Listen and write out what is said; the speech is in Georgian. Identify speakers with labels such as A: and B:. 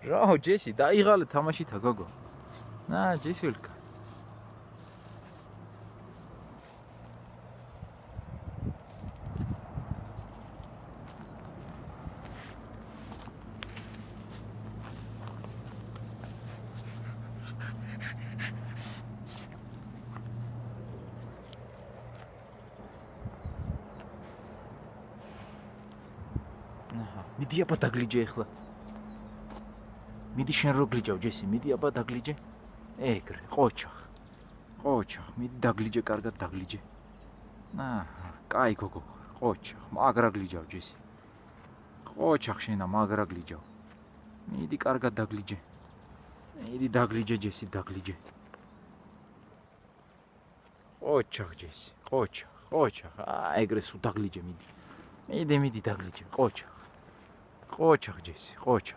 A: რა ჯესი დაიღალე თამაშითა გოგო ნა ჯესილკა მიდი აბა დაგლიჯე ახლა მიდი შენ რო გლიჯავ ჯესი მიდი აბა დაგლიჯე ეგრე ყოჩახ მიდი დაგლიჯე კარგად დაგლიჯე კაი გოგო ყოჩახ მაგრა გლიჯავ ჯესი ყოჩახ შენა მაგრა გლიჯავ მიდი კარგად დაგლიჯე მიდი დაგლიჯე ჯესი დაგლიჯე ყოჩახ ჯესი ყოჩახ ეგრე სულ დაგლიჯე მიდი დაგლიჯე ყოჩახ ჯესი ყოჩახ